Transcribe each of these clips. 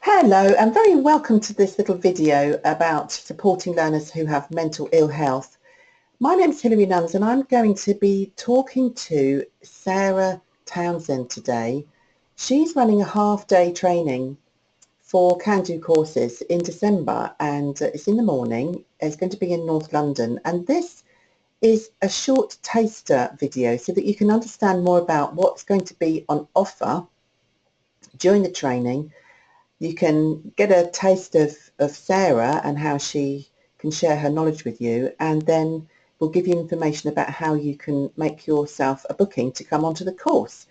Hello and very welcome to this little video about supporting learners who have mental ill health. My name is Hilary Nuns and I'm going to be talking to Sarah Townsend today. She's running a half-day training for Can-Do courses in December, and it's in the morning. It's going to be in North London, and this is a short taster video so that you can understand more about what's going to be on offer during the training. You can get a taste of Sarah and how she can share her knowledge with you, and then we'll give you information about how you can make yourself a booking to come onto the course.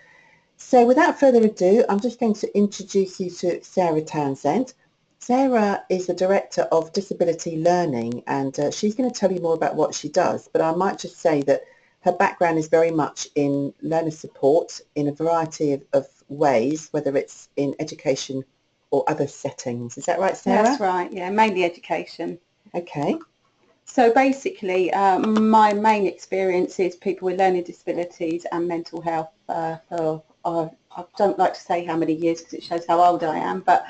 So without further ado, I'm just going to introduce you to Sarah Townsend. Sarah is the Director of Disability Learning, and she's going to tell you more about what she does, but I might just say that her background is very much in learner support in a variety of ways, whether it's in education or other settings. Is that right, Sarah? That's right, yeah, mainly education. Okay. So basically, my main experience is people with learning disabilities and mental health. I don't like to say how many years because it shows how old I am, but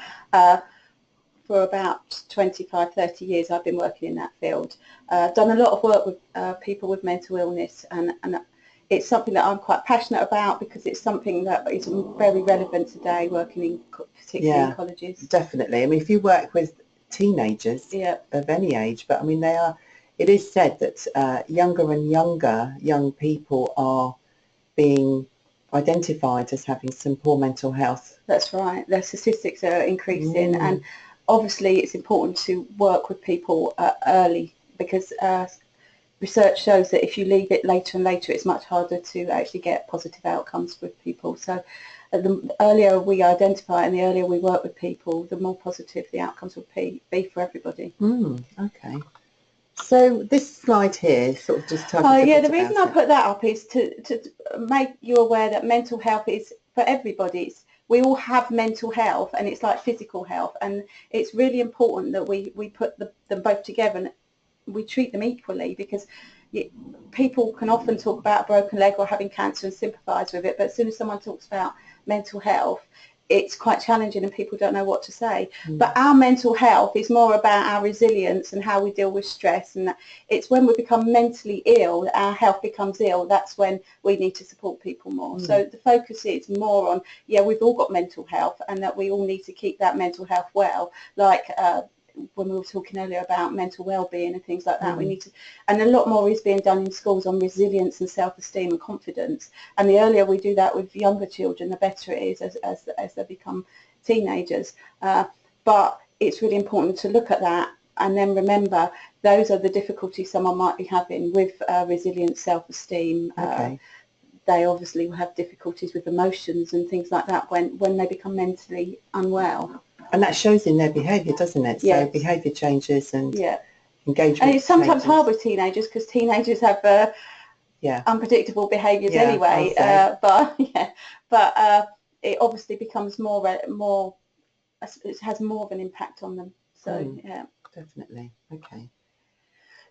for about 25, 30 years I've been working in that field. Done a lot of work with people with mental illness, and it's something that I'm quite passionate about because it's something that is very relevant today, working in particularly in colleges. Definitely. I mean, if you work with teenagers of any age, but I mean it is said that younger and younger young people are being identified as having some poor mental health. That's right. The statistics are increasing, and obviously it's important to work with people early, because research shows that if you leave it later and later, it's much harder to actually get positive outcomes with people. So the earlier we identify and the earlier we work with people, the more positive the outcomes will be for everybody. Okay. So this slide here sort of just tells us the reason I put that up is to make you aware that mental health is for everybody. We all have mental health, and it's like physical health, and it's really important that we put them both together and we treat them equally, because people can often talk about a broken leg or having cancer and sympathise with it, but as soon as someone talks about mental health, it's quite challenging and people don't know what to say. But our mental health is more about our resilience and how we deal with stress, and it's when we become mentally ill, our health becomes ill, that's when we need to support people more. So the focus is more on, we've all got mental health, and that we all need to keep that mental health well, like when we were talking earlier about mental well-being and things like that. We need to, and a lot more is being done in schools on resilience and self-esteem and confidence, and the earlier we do that with younger children, the better it is as they become teenagers. But it's really important to look at that and then remember those are the difficulties someone might be having with resilience, self-esteem. They obviously will have difficulties with emotions and things like that when they become mentally unwell. And that shows in their behaviour, doesn't it? So behaviour changes and engagement. And it's sometimes hard with teenagers because teenagers have unpredictable behaviours anyway. But it obviously becomes more. It has more of an impact on them. So definitely. Okay.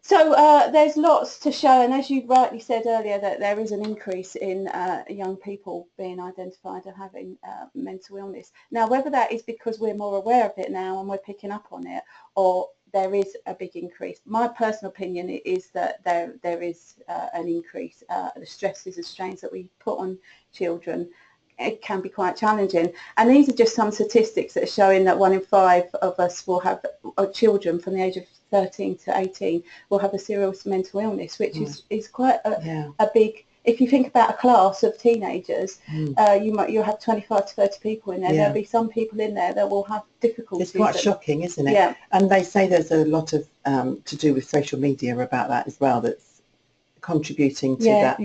So there's lots to show, and as you rightly said earlier, that there is an increase in young people being identified as having mental illness. Now, whether that is because we're more aware of it now and we're picking up on it, or there is a big increase, my personal opinion is that there is an increase. The stresses and strains that we put on children, it can be quite challenging, and these are just some statistics that are showing that 1 in 5 of us will have children from the age of 13 to 18 will have a serious mental illness, which is quite a big. If you think about a class of teenagers, you'll have 25 to 30 people in there. There'll be some people in there that will have difficulties. It's quite shocking, isn't it? Yeah. And they say there's a lot of to do with social media about that as well, that's contributing to that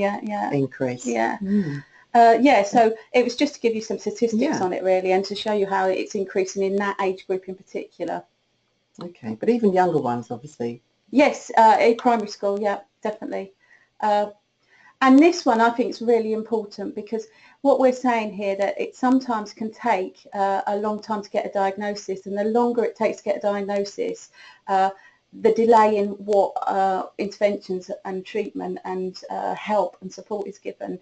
increase. So it was just to give you some statistics on it, really, and to show you how it's increasing in that age group in particular. Okay, but even younger ones, obviously. Yes, in primary school, definitely. And this one I think is really important, because what we're saying here, that it sometimes can take a long time to get a diagnosis, and the longer it takes to get a diagnosis, the delay in what interventions and treatment and help and support is given,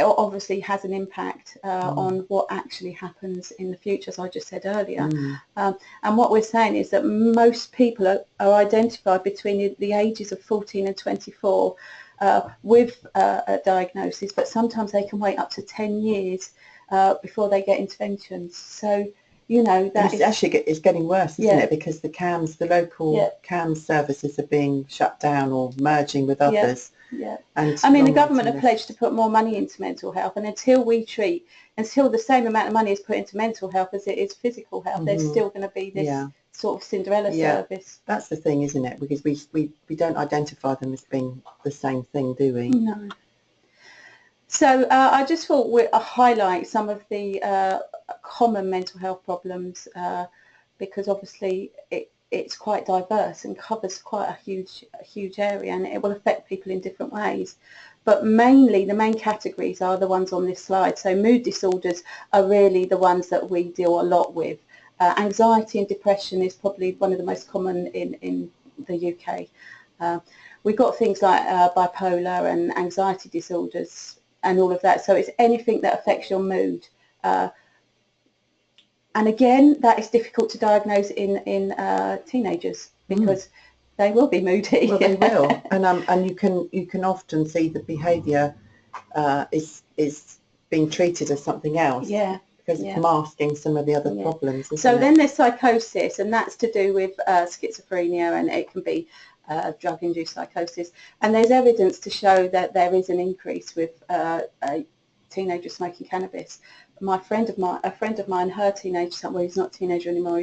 obviously has an impact on what actually happens in the future, as I just said earlier. And what we're saying is that most people are identified between the ages of 14 and 24 with a diagnosis, but sometimes they can wait up to 10 years before they get interventions. So, you know, that it's actually it's getting worse, isn't it? Because the CAMS, the local CAMS services are being shut down or merging with others. And I mean, the government have pledged to put more money into mental health, and until the same amount of money is put into mental health as it is physical health, there's still going to be this sort of Cinderella service. That's the thing, isn't it? Because we don't identify them as being the same thing, do we? No. So I just thought we'd highlight some of the common mental health problems because obviously it's quite diverse and covers quite a huge area, and it will affect people in different ways. But mainly the main categories are the ones on this slide. So mood disorders are really the ones that we deal a lot with. Anxiety and depression is probably one of the most common in the UK. We've got things like bipolar and anxiety disorders and all of that. So it's anything that affects your mood. And again, that is difficult to diagnose in teenagers because they will be moody. Well, they will, and you can often see the behaviour is being treated as something else. Because it's masking some of the other problems. So then there's psychosis, and that's to do with schizophrenia, and it can be drug-induced psychosis. And there's evidence to show that there is an increase with teenagers smoking cannabis. A friend of mine, her teenage son, well, he's not a teenager anymore,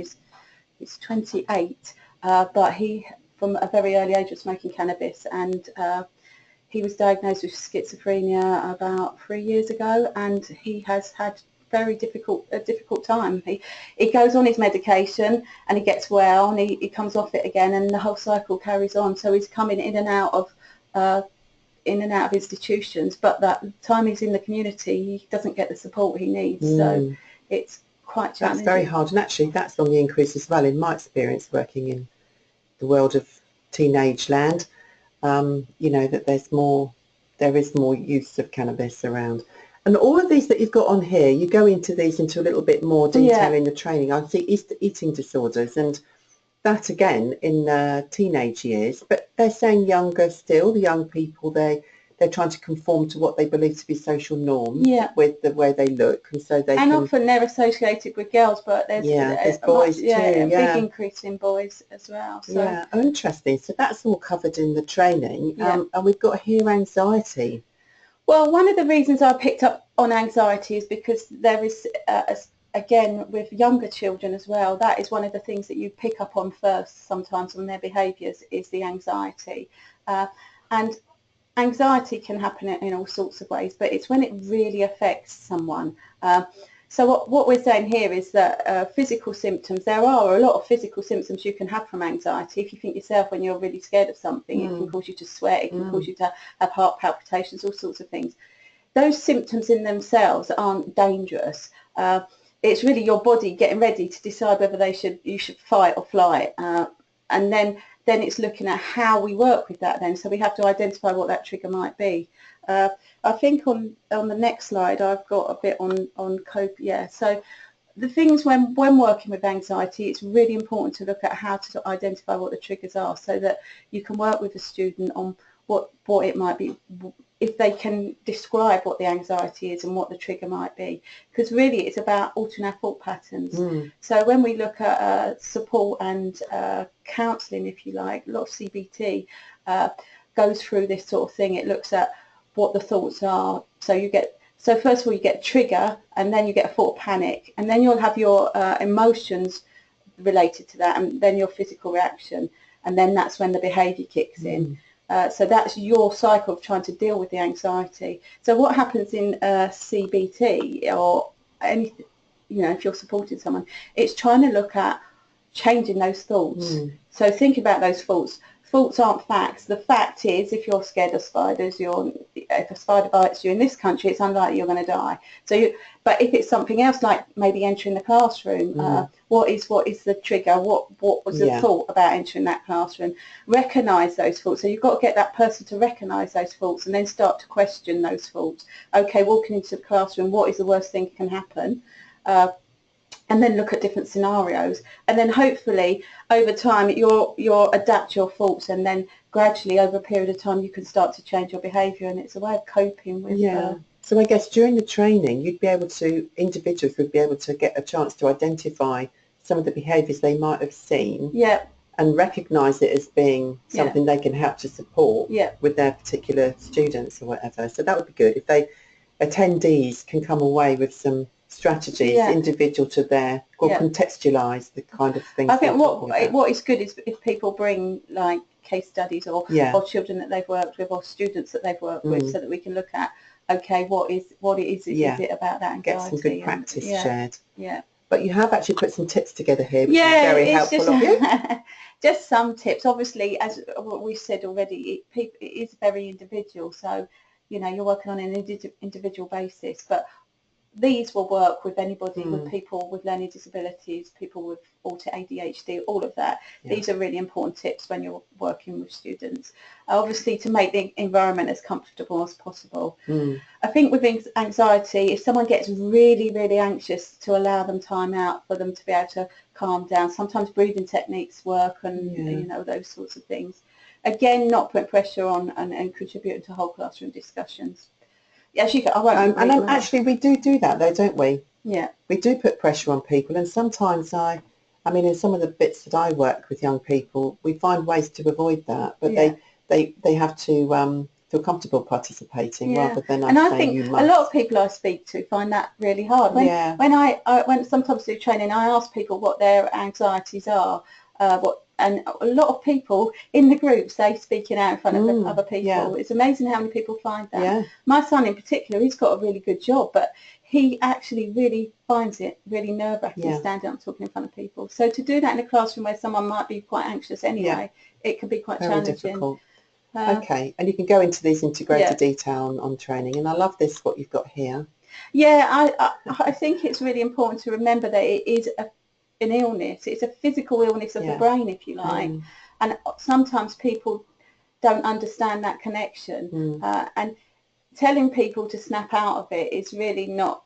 he's 28, but he, from a very early age, was smoking cannabis, and he was diagnosed with schizophrenia about 3 years ago, and he has had a difficult time. He goes on his medication and he gets well, and he comes off it again, and the whole cycle carries on. So he's coming in and out of institutions, but that time he's in the community, he doesn't get the support he needs. So it's quite challenging. That's very hard, and actually that's on the increase as well in my experience working in the world of teenage land. You know, that there is more use of cannabis around. And all of these that you've got on here, you go into these into a little bit more detail in the training. I see eating disorders, and that again in teenage years, but they're saying younger still, the young people, they're trying to conform to what they believe to be social norms with the way they look, and so often they're associated with girls, but there's boys too, a big increase in boys as well. So. Interesting. So that's all covered in the training, and we've got here anxiety. Well, one of the reasons I picked up on anxiety is because there is, again, with younger children as well, that is one of the things that you pick up on first sometimes on their behaviours is the anxiety. And anxiety can happen in all sorts of ways, but it's when it really affects someone. So what we're saying here is that physical symptoms, there are a lot of physical symptoms you can have from anxiety. If you think yourself when you're really scared of something, it can cause you to sweat, it can cause you to have heart palpitations, all sorts of things. Those symptoms in themselves aren't dangerous. It's really your body getting ready to decide whether you should fight or flight. And then it's looking at how we work with that then. So we have to identify what that trigger might be. I think on the next slide I've got a bit on cope. So the things when working with anxiety, it's really important to look at how to identify what the triggers are, so that you can work with a student on what it might be, if they can describe what the anxiety is and what the trigger might be, because really it's about altering our thought patterns. So when we look at support and counselling, if you like, a lot of CBT goes through this sort of thing. It looks at what the thoughts are. So first of all you get a trigger, and then you get a thought of panic, and then you'll have your emotions related to that, and then your physical reaction, and then that's when the behaviour kicks in. So that's your cycle of trying to deal with the anxiety. So what happens in CBT or anything, you know, if you're supporting someone, it's trying to look at changing those thoughts. So think about those thoughts. Faults aren't facts. The fact is, if you're scared of spiders, if a spider bites you in this country, it's unlikely you're going to die. But if it's something else, like maybe entering the classroom, what is the trigger? What was the thought about entering that classroom? Recognise those faults. So you've got to get that person to recognise those faults and then start to question those faults. Okay, walking into the classroom, what is the worst thing that can happen? And then look at different scenarios, and then hopefully over time you'll adapt your faults, and then gradually over a period of time you can start to change your behaviour, and it's a way of coping with. So I guess during the training individuals would be able to get a chance to identify some of the behaviours they might have seen, and recognise it as being something they can help to support with their particular students or whatever. So that would be good if attendees can come away with some strategies individual to their, or contextualise the kind of things. I think what is good is if people bring like case studies or children that they've worked with or students that they've worked with, so that we can look at, okay, what is it about that anxiety? Get some good practice shared. Yeah. But you have actually put some tips together here, which is very helpful of you. Just some tips. Obviously, as we said already, it is very individual. So, you're working on an individual basis. But these will work with anybody, with people with learning disabilities, people with ADHD, all of that. These are really important tips when you're working with students. Obviously, to make the environment as comfortable as possible. I think with anxiety, if someone gets really, really anxious, to allow them time out for them to be able to calm down. Sometimes breathing techniques work, and those sorts of things. Again, not putting pressure on and contributing to whole classroom discussions. Yes, you can. Actually, we do that though, don't we? Yeah. We do put pressure on people, and sometimes I mean, in some of the bits that I work with young people, we find ways to avoid that, but they have to feel comfortable participating rather than and I saying think you must. A lot of people I speak to find that really hard. When sometimes do training, I ask people what their anxieties are, and a lot of people in the groups, they speaking out in front of other people. It's amazing how many people find that. My son in particular, he's got a really good job, but he actually really finds it really nerve-wracking standing up talking in front of people. So to do that in a classroom where someone might be quite anxious anyway, it can be quite challenging. Difficult. Okay, and you can go into these into greater detail on training, and I love this, what you've got here. I think it's really important to remember that it is an illness. It's a physical illness of the brain, if you like, and sometimes people don't understand that connection, and telling people to snap out of it is really not,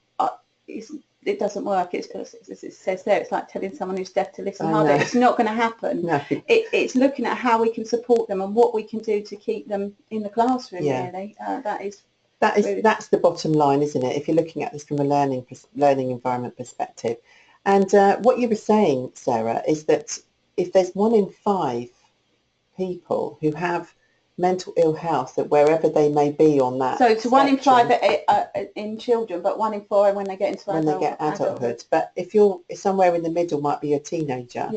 it doesn't work. As it says there, it's like telling someone who's deaf to listen harder. It's not going to happen. No. It's looking at how we can support them and what we can do to keep them in the classroom, really. That's the bottom line, isn't it? If you're looking at this from a learning environment perspective. And what you were saying, Sarah, is that if there's 1 in 5 people who have mental ill health, that wherever they may be on that so it's 1 in 5 spectrum, in children, but 1 in 4 when they get into adulthood. But if you're somewhere in the middle, might be a teenager.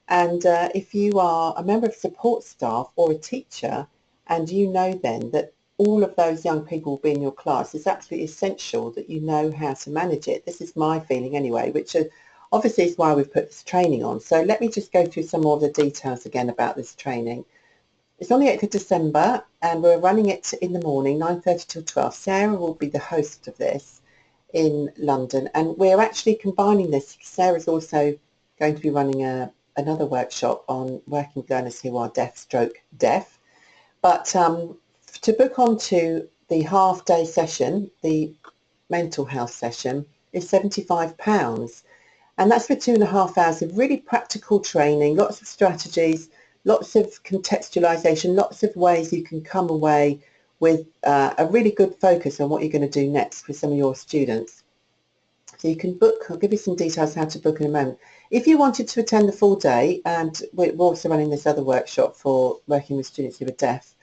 And if you are a member of support staff or a teacher, and you know then that all of those young people will be in your class, it's absolutely essential that you know how to manage it. This is my feeling anyway, which obviously is why we've put this training on. So let me just go through some more of the details again about this training. It's on the 8th of December, and we're running it in the morning, 9:30 till 12. Sarah will be the host of this in London, and we're actually combining this. Sarah's also going to be running another workshop on working with learners who are deaf. But to book onto the half-day session, the mental health session, is £75. And that's for 2.5 hours of really practical training, lots of strategies, lots of contextualisation, lots of ways you can come away with a really good focus on what you're going to do next with some of your students. So you can book, I'll give you some details how to book in a moment. If you wanted to attend the full day, and we're also running this other workshop for working with students who are deaf,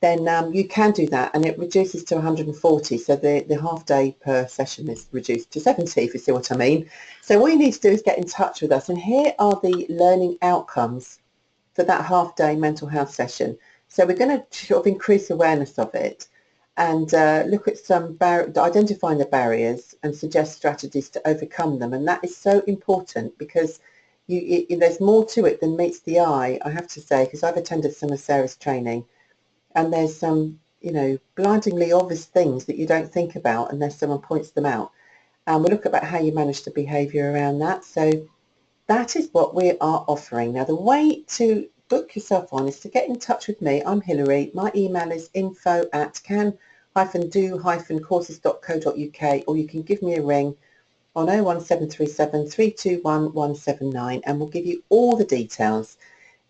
then you can do that, and it reduces to 140. So the half day per session is reduced to 70, if you see what I mean. So all you need to do is get in touch with us, and here are the learning outcomes for that half-day mental health session. So we're going to sort of increase awareness of it and look at identifying the barriers and suggest strategies to overcome them. And that is so important, because there's more to it than meets the eye, I have to say, because I've attended some of Sarah's training, and there's some, blindingly obvious things that you don't think about unless someone points them out. And we'll look about how you manage the behaviour around that. So that is what we are offering. Now, the way to book yourself on is to get in touch with me. I'm Hilary. My email is info@can-do-courses.co.uk, or you can give me a ring on 01737 321 179, and we'll give you all the details.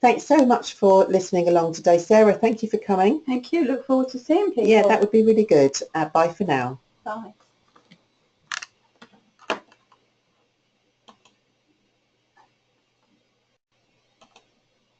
Thanks so much for listening along today. Sarah, thank you for coming. Thank you. Look forward to seeing people. Yeah, that would be really good. Bye for now. Bye.